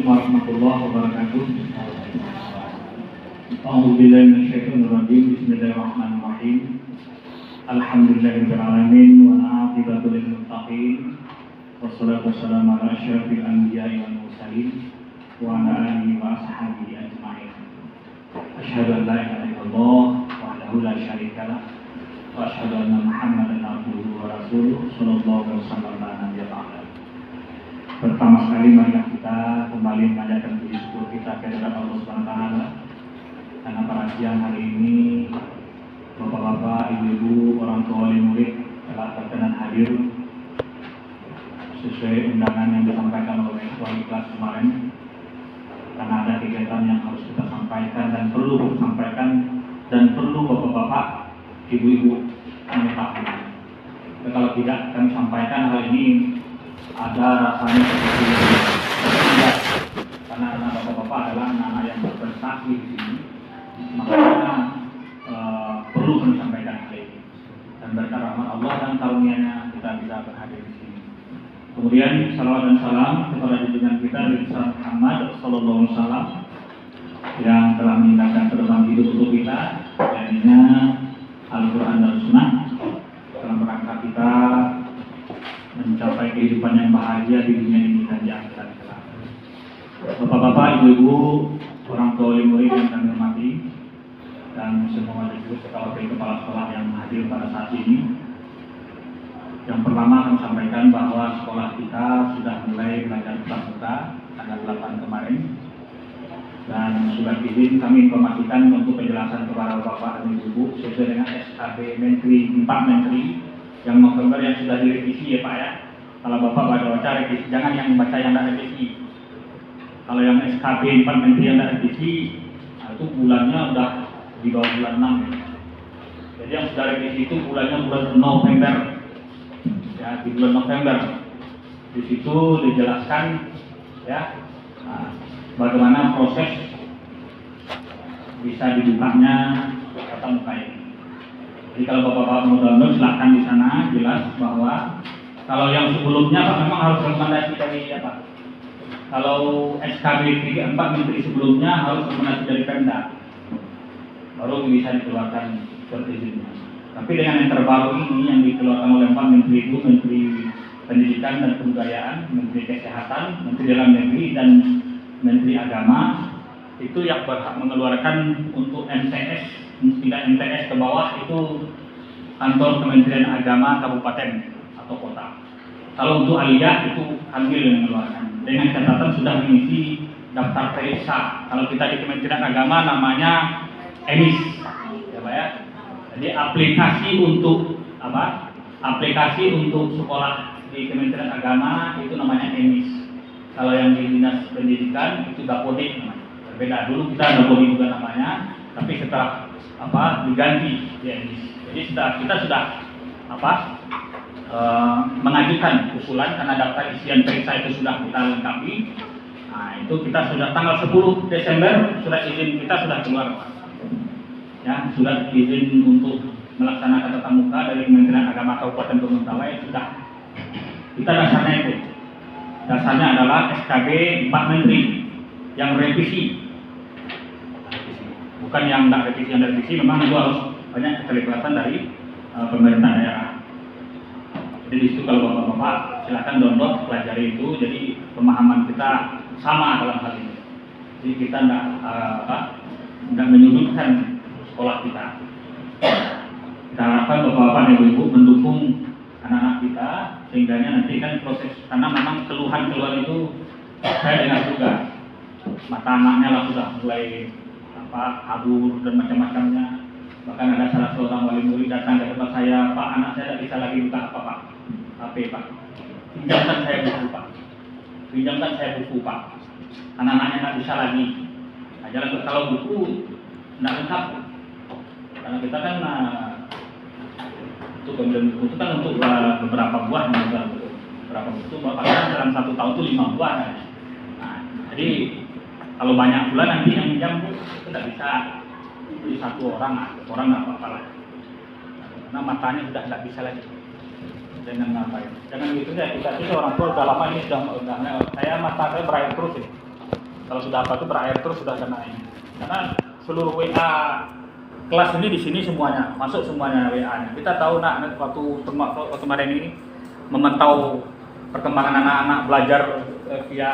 warahmatullahi wabarakatuh. A'udzubillahi minasyaitonir rajim. Bismillahirrahmanirrahim. Alhamdulillahirabbil alamin wa aqibatu lil muttaqin. Wassalatu wassalamu ala asyrafil anbiya'i wal mursalin wa ala alihi wa ashabihi ajma'in. Asyhadu an la ilaha illallah wahdahu la syarika lah wa asyhadu anna Muhammadan abduhu wa rasuluhu sallallahu alaihi wasallam. Pertama sekali marilah kita kembali menanyakan puji syukur kita kepada Allah Subhanahu wa taala karena pada siang hari ini Bapak-bapak, ibu-ibu, orang tua wali murid telah berkenan hadir sesuai undangan yang disampaikan oleh wali kelas kemarin, karena ada kegiatan yang harus kita sampaikan dan perlu disampaikan dan perlu bapak-bapak, ibu-ibu mengetahui. Kalau tidak kami sampaikan hal ini ada rasanya seperti tidak, karena anak bapak-bapak adalah anak-anak yang berprestasi di sini, makanya perlu kami sampaikan hal ini. Dan berkat rahmat Allah dan karunia-Nya kita bisa berhadir di sini. Kemudian salawat dan salam kepada junjungan kita Nabi Muhammad sallallahu alaihi wasallam yang telah meninggalkan pedoman hidup untuk kita, yaitu Al-Quran dan Sunnah, dalam rangka kita mencapai kehidupan yang bahagia di dunia ini dan di akhirat kelak. Bapak-bapak, ibu-ibu, orang tua wali murid yang kami hormati, dan semua majelis kepala sekolah yang hadir pada saat ini. Yang pertama kami sampaikan bahwa sekolah kita sudah mulai belajar tatap muka tanggal 8 kemarin, dan sudah izin kami informasikan untuk penjelasan kepada bapak dan ibu sesuai dengan SKB Menteri 4 Menteri yang November yang sudah direvisi ya Pak ya. Kalau Bapak baca revisi, jangan yang baca yang tidak revisi. Kalau yang SKB 4 Menteri yang tidak revisi, itu bulannya udah di bawah bulan 6 ya. Jadi yang sudah revisi itu bulannya bulan November ya, di bulan November. Di situ dijelaskan ya bagaimana proses bisa dibukanya tatap muka ini. Jadi kalau bapak-bapak mau download silahkan di sana, jelas bahwa kalau yang sebelumnya Pak memang harus rekomendasi dari apa? Kalau SKB 4 Menteri sebelumnya harus rekomendasi dari Pemda, baru bisa dikeluarkan seperti izinnya. Tapi dengan yang terbaru ini yang dikeluarkan oleh 4 Menteri itu, Menteri Pendidikan dan Kebudayaan, Menteri Kesehatan, Menteri Dalam Negeri dan Menteri Agama, itu yang berhak mengeluarkan untuk MTS, tidak MTS ke bawah itu kantor Kementerian Agama kabupaten atau kota. Kalau untuk aliyah itu ambil yang mengeluarkan dengan catatan sudah mengisi daftar periksa. Kalau kita di Kementerian Agama namanya EMIS ya Pak ya. Jadi aplikasi untuk apa? Aplikasi untuk sekolah di Kementerian Agama itu namanya EMIS. Kalau yang di Dinas Pendidikan itu Dapodik namanya. Berbeda, dulu kita Dapodik juga namanya, tapi setelah diganti ya. Jadi kita sudah mengajukan usulan karena daftar isian periksa itu sudah kita lengkapi. Nah, itu kita sudah tanggal 10 Desember surat izin kita sudah keluar. Ya, surat izin untuk melaksanakan tatap muka dari Kementerian Agama Kabupaten Mentawai sudah. Kita dasarnya itu. Dasarnya adalah SKB 4 Menteri yang revisi. Bukan yang tidak revisi, yang revisi memang itu harus banyak keterlibatan dari pemerintah daerah. Jadi di situ kalau bapak-bapak silakan download, pelajari itu. Jadi pemahaman kita sama dalam hal ini. Jadi kita tidak menyudutkan sekolah kita. Kita harapkan bapak-bapak dan ibu-ibu mendukung anak-anak kita sehingga nanti kan proses, karena memang keluhan-keluhan itu saya dengar juga. Mata anaknya lah sudah mulai kabur dan macam-macamnya. Bahkan ada salah seorang wali murid datang ke tempat saya, Pak, anak saya tidak bisa lagi buka apa-apa HP Pak, pinjamkan saya buku Pak, pinjamkan saya buku Pak, anak-anaknya tidak bisa lagi. Nah, jangan kalau buku tidak lengkap, karena kita kan untuk pembelian buku itu kan untuk beberapa buah, beberapa buku bahkan dalam 1 tahun itu 5 buah. Nah, jadi kalau banyak bulan nanti yang pinjam itu tidak bisa beli 1 orang nggak apa-apa lah, karena matanya sudah tidak bisa lagi. Jangan ngapain, jangan gitu ya. Kita itu orang tua udah lama ini sudah saya mata saya berair terus ini. Kalau sudah apa itu berair terus sudah kena ini. Karena seluruh WA kelas ini di sini semuanya masuk semuanya WA-nya. Kita tahu waktu kemarin ini memantau perkembangan anak-anak belajar via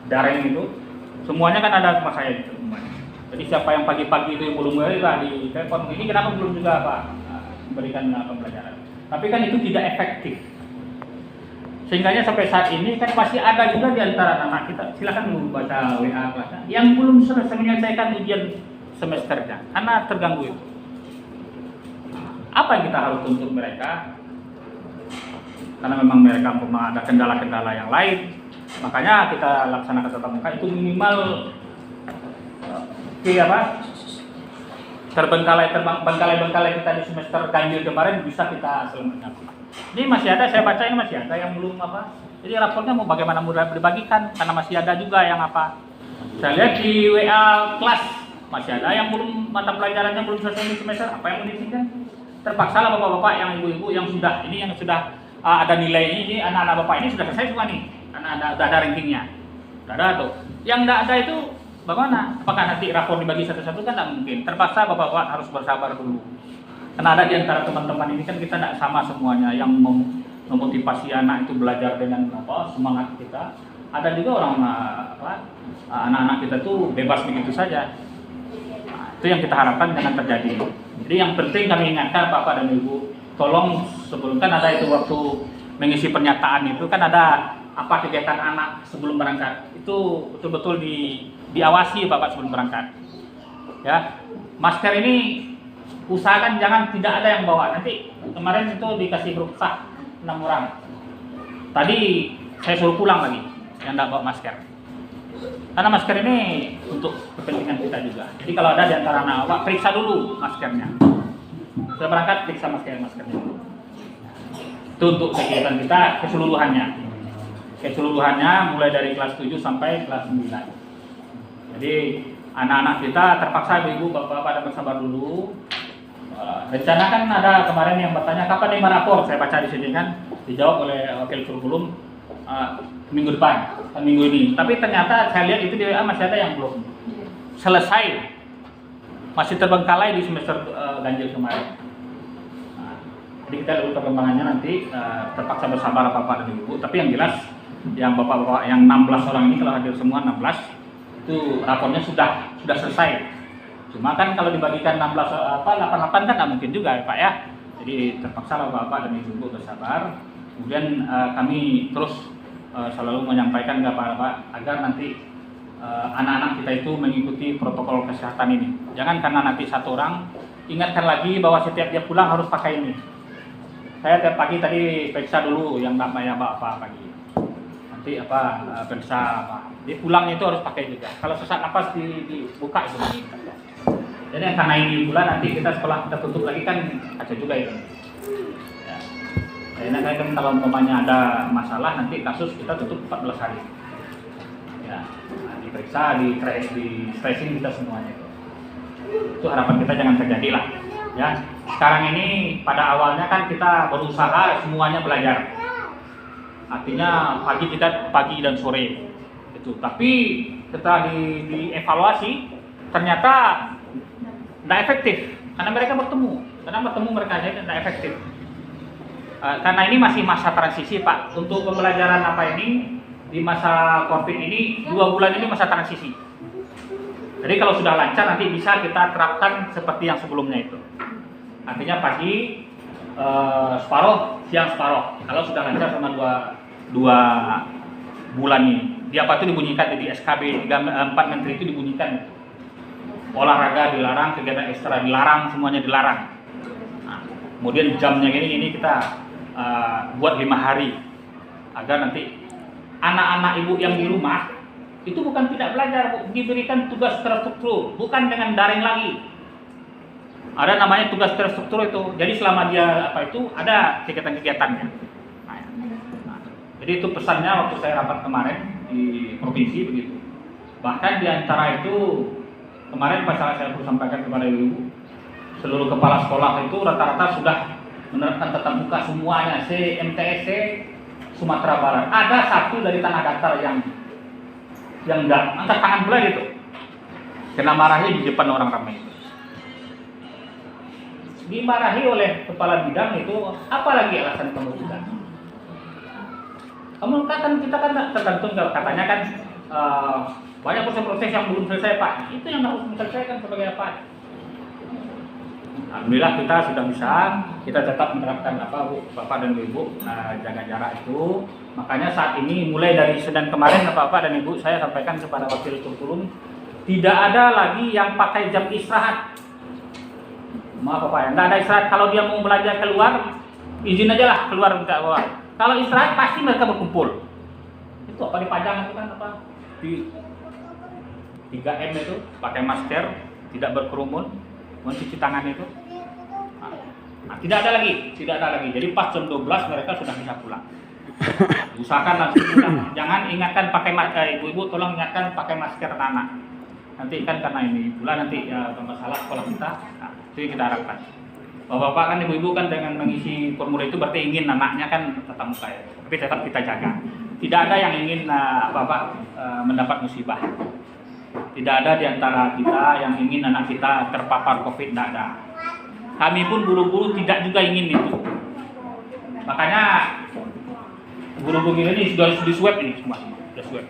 daring itu, semuanya kan ada sama saya gitu semuanya. Jadi siapa yang pagi-pagi itu yang belum mulai lah di telepon, ini kenapa belum juga Pak memberikan pembelajaran. Tapi kan itu tidak efektif. Sehingganya sampai saat ini kan masih ada juga di antara anak kita, silakan dulu baca WA kelasnya, yang belum selesai menyelesaikan ujian semesternya, karena terganggu itu. Apa yang kita harus tuntut mereka? Karena memang mereka ada kendala-kendala yang lain, makanya kita laksanakan tatap muka itu minimal terbengkalai kita di semester ganjil kemarin bisa kita selamatkan. Ini masih ada, saya baca ini masih ada yang belum jadi raportnya mau bagaimana mudah dibagikan, karena masih ada juga yang saya lihat di WA kelas masih ada yang belum mata pelajarannya belum selesai di semester, apa yang mengisikan? Terpaksa lah bapak-bapak yang ibu-ibu yang sudah ada nilai ini anak-anak bapak ini sudah selesai semua nih, karena ada rankingnya, ada tuh. Yang tidak ada itu bagaimana? Apakah nanti rapor dibagi satu-satu? Kan tidak mungkin. Terpaksa bapak-bapak harus bersabar dulu. Karena ada di antara teman-teman ini kan kita tidak sama semuanya yang memotivasi anak itu belajar dengan semangat kita. Ada juga orang anak-anak kita tuh bebas begitu saja. Nah, itu yang kita harapkan jangan terjadi. Jadi yang penting kami ingatkan Bapak dan Ibu, tolong sebelum kan ada itu waktu mengisi pernyataan itu kan ada apa kegiatan anak sebelum berangkat. Itu betul-betul diawasi Bapak sebelum berangkat. Ya. Masker ini usahakan jangan tidak ada yang bawa. Nanti kemarin itu dikasih grup sah 6 orang. Tadi saya suruh pulang lagi yang tidak bawa masker. Karena masker ini untuk kepentingan kita juga. Jadi kalau ada di antara anak bapak, periksa dulu maskernya. Sudah berangkat, periksa maskernya. Itu untuk kegiatan kita keseluruhannya. Keseluruhannya mulai dari kelas 7 sampai kelas 9. Jadi anak-anak kita terpaksa ibu bapak pada bersabar dulu. Rencana kan ada kemarin yang bertanya kapan nih rapor, saya baca di sini kan dijawab oleh wakil kurikulum minggu depan, minggu ini. Tapi ternyata saya lihat itu di WA masih ada yang belum selesai, masih terbengkalai di semester ganjil kemarin. Jadi kita lihat perkembangannya nanti, terpaksa bersabar bapak dan ibu. Tapi yang jelas yang bapak-bapak yang 16 orang ini kalau hadir semua 16 itu rapornya sudah selesai. Cuma kan kalau dibagikan 88 kan nggak mungkin juga ya Pak ya. Jadi terpaksa lah Bapak dan Ibu bersabar. Kemudian kami terus selalu menyampaikan kepada Pak agar nanti anak-anak kita itu mengikuti protokol kesehatan ini. Jangan karena nanti satu orang ingatkan lagi bahwa setiap dia pulang harus pakai ini. Saya tiap pagi tadi periksa dulu yang namanya Bapak pagi. Nanti periksa apa. Dia pulang itu harus pakai juga. Kalau sesak napas dibuka itu. Jadi karena ini bulan nanti kita setelah kita tutup lagi kan kaca juga itu. Ya. Jadi kan kalau umpamanya ada masalah nanti kasus kita tutup 14 hari. Ya, nah, diperiksa, di stressing kita semuanya itu. Itu harapan kita jangan terjadi lah. Ya, sekarang ini pada awalnya kan kita berusaha semuanya belajar. Artinya pagi dan sore itu. Tapi setelah dievaluasi ternyata tidak efektif karena mereka bertemu mereka saja tidak efektif karena ini masih masa transisi Pak. Untuk pembelajaran ini di masa COVID ini 2 bulan ini masa transisi. Jadi kalau sudah lancar nanti bisa kita terapkan seperti yang sebelumnya itu, artinya pagi separuh, siang separuh. Kalau sudah lancar sama 2 bulan ini itu dibunyikan di SKB 4 Menteri itu dibunyikan. Olahraga dilarang, kegiatan ekstra dilarang, semuanya dilarang. Nah, kemudian jamnya ini kita buat 5 hari agar nanti anak-anak ibu yang di rumah itu bukan tidak belajar, diberikan tugas terstruktur, bukan dengan daring lagi. Ada namanya tugas terstruktur itu. Jadi selama dia ada kegiatan-kegiatannya. Nah, jadi itu pesannya waktu saya rapat kemarin di provinsi begitu. Bahkan di antara itu kemarin pas saya perlu sampaikan kepada ibu, seluruh kepala sekolah itu rata-rata sudah menerapkan tatap muka semuanya, MTSC Sumatera Barat. Ada satu dari Tanah Datar yang yang enggak angkat tangan pula gitu. Kena marahi di depan orang ramai. Dimarahi oleh kepala bidang itu, apalagi alasan kamu juga? Kamu kan kita kan tergantung katanya kan banyak proses-proses yang belum selesai Pak. Itu yang harus diselesaikan sebagai apa? Alhamdulillah kita sudah bisa, kita tetap menerapkan apa Bu, Bapak dan Ibu jaga jarak itu. Makanya saat ini mulai dari Senin kemarin Bapak dan Ibu saya sampaikan kepada Wakil Turkulum, tidak ada lagi yang pakai jam istirahat. Maaf Bapak ya, tidak ada istirahat. Kalau dia mau belajar keluar, izin aja lah keluar minta keluar. Kalau istirahat pasti mereka berkumpul. Itu apa dipajang itu kan apa? Di 3M itu pakai masker, tidak berkerumun, mencuci tangan itu. Nah, tidak ada lagi. Jadi pas jam 12 mereka sudah bisa pulang. Usahakan langsung pulang. Jangan ingatkan pakai ibu-ibu tolong ingatkan pakai masker anak. Nanti kan karena ini pula nanti masalah sekolah kita. Nah, itu yang kita harapkan. Bapak-bapak kan ibu-ibu kan dengan mengisi formulir itu berarti ingin anaknya kan tatap muka ya. Tapi tetap kita jaga. Tidak ada yang ingin bapak mendapat musibah. Tidak ada di antara kita yang ingin anak kita terpapar COVID, tidak ada. Kami pun guru-guru tidak juga ingin itu. Makanya guru-guru ini sudah di swab ini semua, sudah swab.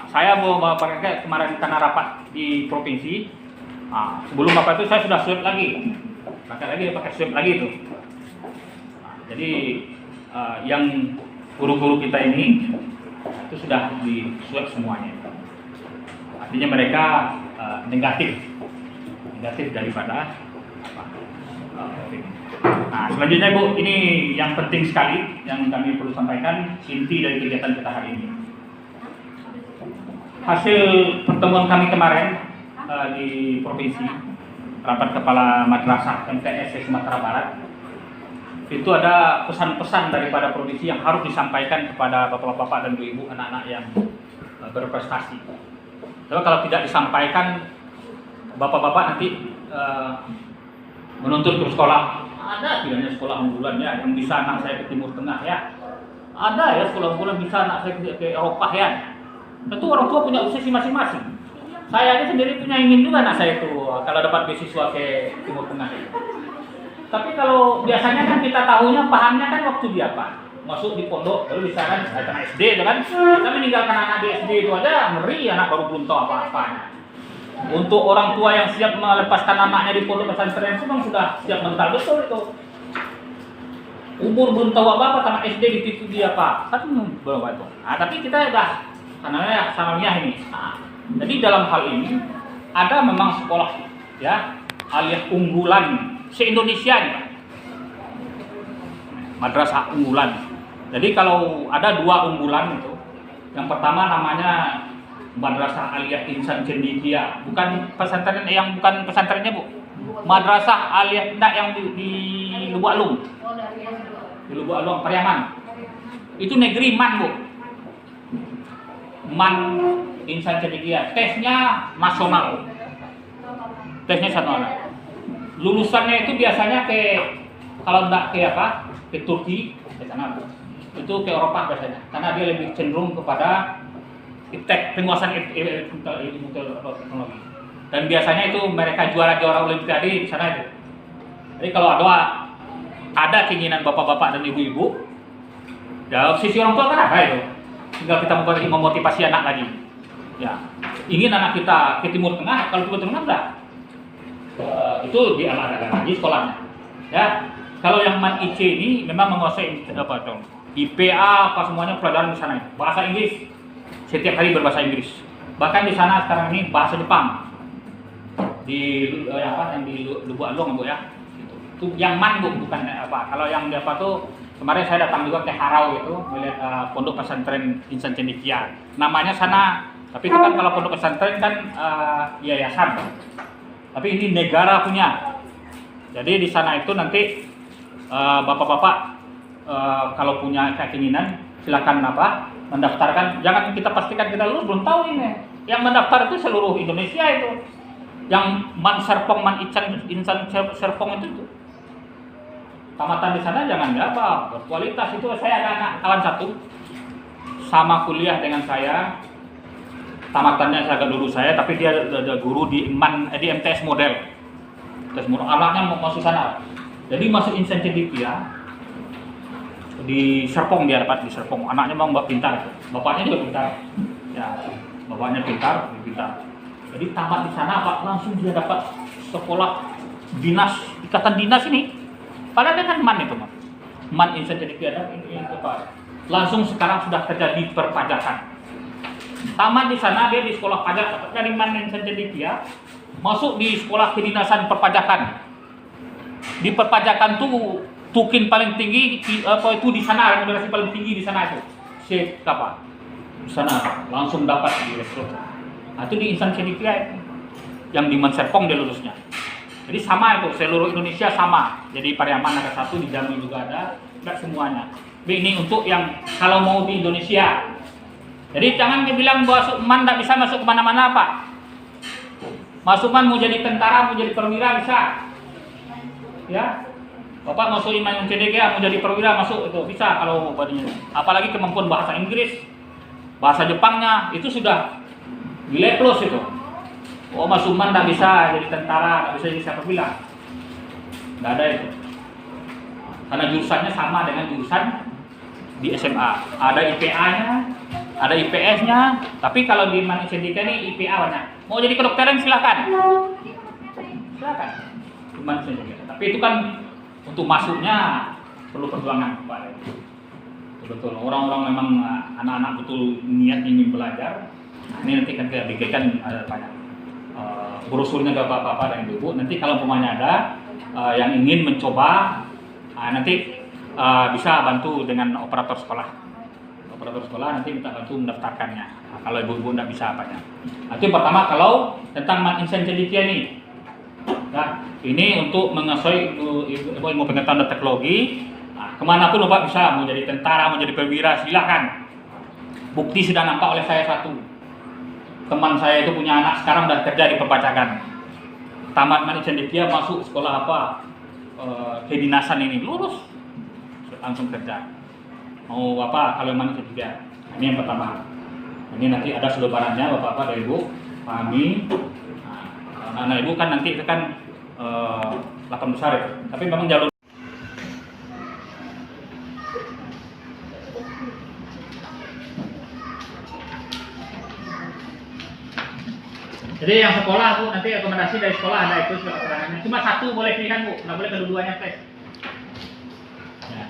Saya mau pakai kemarin karena rapat di provinsi. Sebelum bapak itu saya sudah swab lagi, pakai swab lagi itu. Jadi yang guru-guru kita ini itu sudah di swab semuanya. Artinya mereka negatif daripada COVID. Nah, selanjutnya Bu, ini yang penting sekali yang kami perlu sampaikan inti dari kegiatan kita hari ini. Hasil pertemuan kami kemarin di provinsi, rapat kepala madrasah MTS Sumatera Barat, itu ada pesan-pesan daripada provinsi yang harus disampaikan kepada bapak-bapak dan ibu-ibu anak-anak yang berprestasi. Jadi kalau tidak disampaikan, bapak-bapak nanti menuntut ke sekolah. Ada tidaknya sekolah unggulan ya yang bisa anak saya ke Timur Tengah ya. Ada ya sekolah unggulan bisa anak saya ke Eropa ya. Tentu orang tua punya obsesi masing-masing. Saya aja sendiri punya ingin juga anak saya itu kalau dapat beasiswa ke Timur Tengah. Tapi kalau biasanya kan kita tahunya pahamnya kan waktu dia apa? Masuk di pondok baru bisa kan anak SD itu kan. Kita meninggalkan anak di SD itu aja ngeri, anak baru belum tahu apa-apanya. Untuk orang tua yang siap melepaskan anaknya di pondok pesantren itu memang sudah siap mental betul itu. Umur belum tahu apa-apa karena SD ditipu dia apa? Kan belum itu. Nah, tapi kita udah karena sanawiyah ini. Nah, jadi dalam hal ini ada memang sekolah ya alias unggulan se-Indonesia nih Pak. Madrasah unggulan. Jadi kalau ada 2 unggulan itu, yang pertama namanya Madrasah Aliyah Insan Cendikia, bukan pesantren yang bukan pesantrennya Bu. Madrasah Aliyah enggak yang di Lubuk Alung. Di Lubuk Alung Pariaman. Itu negeri Man Bu. Man Insan Cendikia. Tesnya nasional. Lulusannya itu biasanya ke kalau enggak ke apa? Ke Turki, ke sana Bu. Itu ke Eropa biasanya. Karena dia lebih cenderung kepada penguasaan ilmu teknologi. Dan biasanya itu mereka juara-juara olimpiade di sana itu. Jadi kalau ada keinginan bapak-bapak dan ibu-ibu, ya sisi orang tua kan ada itu. Tinggal kita memotivasi anak lagi. Ya, ingin anak kita ke Timur Tengah, kalau Timur Tengah enggak. Itu diadakan lagi sekolahnya. Ya, kalau yang Man IC ini memang menguasai apa dong? IPA apa semuanya pelajaran di sana. Bahasa Inggris. Setiap hari berbahasa Inggris. Bahkan di sana sekarang ini bahasa Jepang. Di yang di Lubuk Alung Bu ya. Itu yang Man Bu, bukan apa. Kalau yang di apa tuh kemarin saya datang juga ke Harau itu melihat pondok pesantren Insan Cendikia. Namanya sana, tapi itu kan kalau pondok pesantren kan yayasan. Tapi ini negara punya. Jadi di sana itu nanti bapak-bapak kalau punya keinginan silakan mendaftarkan. Jangan kita pastikan kita lulus, belum tahu ini. Yang mendaftar itu seluruh Indonesia itu. Yang Man Serpong, Man Insan Serpong itu. Tamatan di sana jangan berkualitas itu. Saya ada anak kawan satu sama kuliah dengan saya tamatannya agak dulu saya, tapi dia ada guru di MTS model. MTS model, anaknya mau masuk sana. Jadi masuk insan cendekia di Serpong, dia dapat di Serpong. Anaknya mau pintar, bapaknya juga pintar. Ya, bapaknya pintar. Jadi tamat di sana Pak, langsung dia dapat sekolah dinas, ikatan dinas ini. Padahal dia kan MAN itu, Mas. MAN insan cendekia dan ini apa? Langsung sekarang sudah kerja di perpajakan. Tamat di sana dia di sekolah pajak dari MAN insan cendekia, masuk di sekolah kedinasan perpajakan. Di perpajakan tuh tukin paling tinggi apa itu di sana, remunerasi paling tinggi di sana itu. Chef apa? Di sana langsung dapat di rekrut. Nah, itu di insan cendekia yang di MAN Serpong dia lulusnya. Jadi sama itu, seluruh Indonesia sama. Jadi Pariaman ada satu, di Jambi juga ada, enggak semuanya. Tapi ini untuk yang kalau mau di Indonesia. Jadi jangan dibilang bahwa MAN tidak bisa masuk kemana-mana Pak. Masuk MAN mau jadi tentara, mau jadi perwira bisa. Ya, Bapak masuk iman cendekia mau jadi perwira masuk itu bisa kalau badannya. Apalagi kemampuan bahasa Inggris, bahasa Jepangnya itu sudah nilai plus itu. Oh masuk MAN tidak bisa jadi tentara, tidak bisa jadi siapa bilang. Tidak ada itu. Karena jurusannya sama dengan jurusan di SMA. Ada IPA-nya, ada IPS-nya. Tapi kalau di MAN cendekia ini IPA banyak. Mau jadi kedokteran silakan. Silakan. MAN cendekia. Tapi itu kan untuk masuknya perlu perjuangan Pak. Betul. Orang-orang memang anak-anak betul niat ingin belajar. Nah, ini nanti kan kita bikinkan ada banyak brosurnya ke bapak-bapak dan ibu. Nanti kalau umpamanya ada yang ingin mencoba, nanti bisa bantu dengan operator sekolah. Operator sekolah nanti kita bantu mendaftarkannya. Nah, kalau ibu-ibu tidak bisa apanya. Nanti pertama kalau tentang MAN insan cendekia nih. Nah, ini untuk menguasai ilmu pengetahuan dan teknologi. Nah, kemanapun Bapak bisa, mau jadi tentara, mau jadi perwira, silakan. Bukti sudah nampak oleh saya satu. Teman saya itu punya anak sekarang udah kerja di perpajakan. Tamat MAN cendekia masuk sekolah apa? Kedinasan ini lulus, langsung kerja. Mau apa? Kalau MAN cendekia. Ini yang pertama. Ini nanti ada selebarannya Bapak-bapak dan Ibu pahami. Anak ibu kan nanti itu kan 8 besar ya, tapi memang jalur. Jadi yang sekolah Bu, nanti rekomendasi dari sekolah ada itu surat keterangannya. Cuma satu boleh pilihan Bu, nggak boleh kedua-duanya tes. Ya.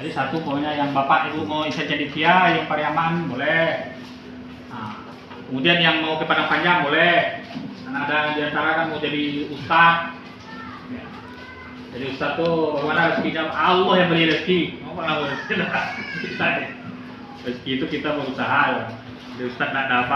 Jadi satu pokoknya yang Bapak Ibu mau insan cendekia, yang Pariaman boleh. Nah, kemudian yang mau ke Padang Panjang boleh. Karena ada di antara kan mau jadi ustaz. Ya. Jadi ustaz tuh bagaimana rezekinya? Allah yang beri rezeki. Mau apa rezeki? Rezeki itu kita berusaha. Ya. Jadi ustaz nggak ada apa.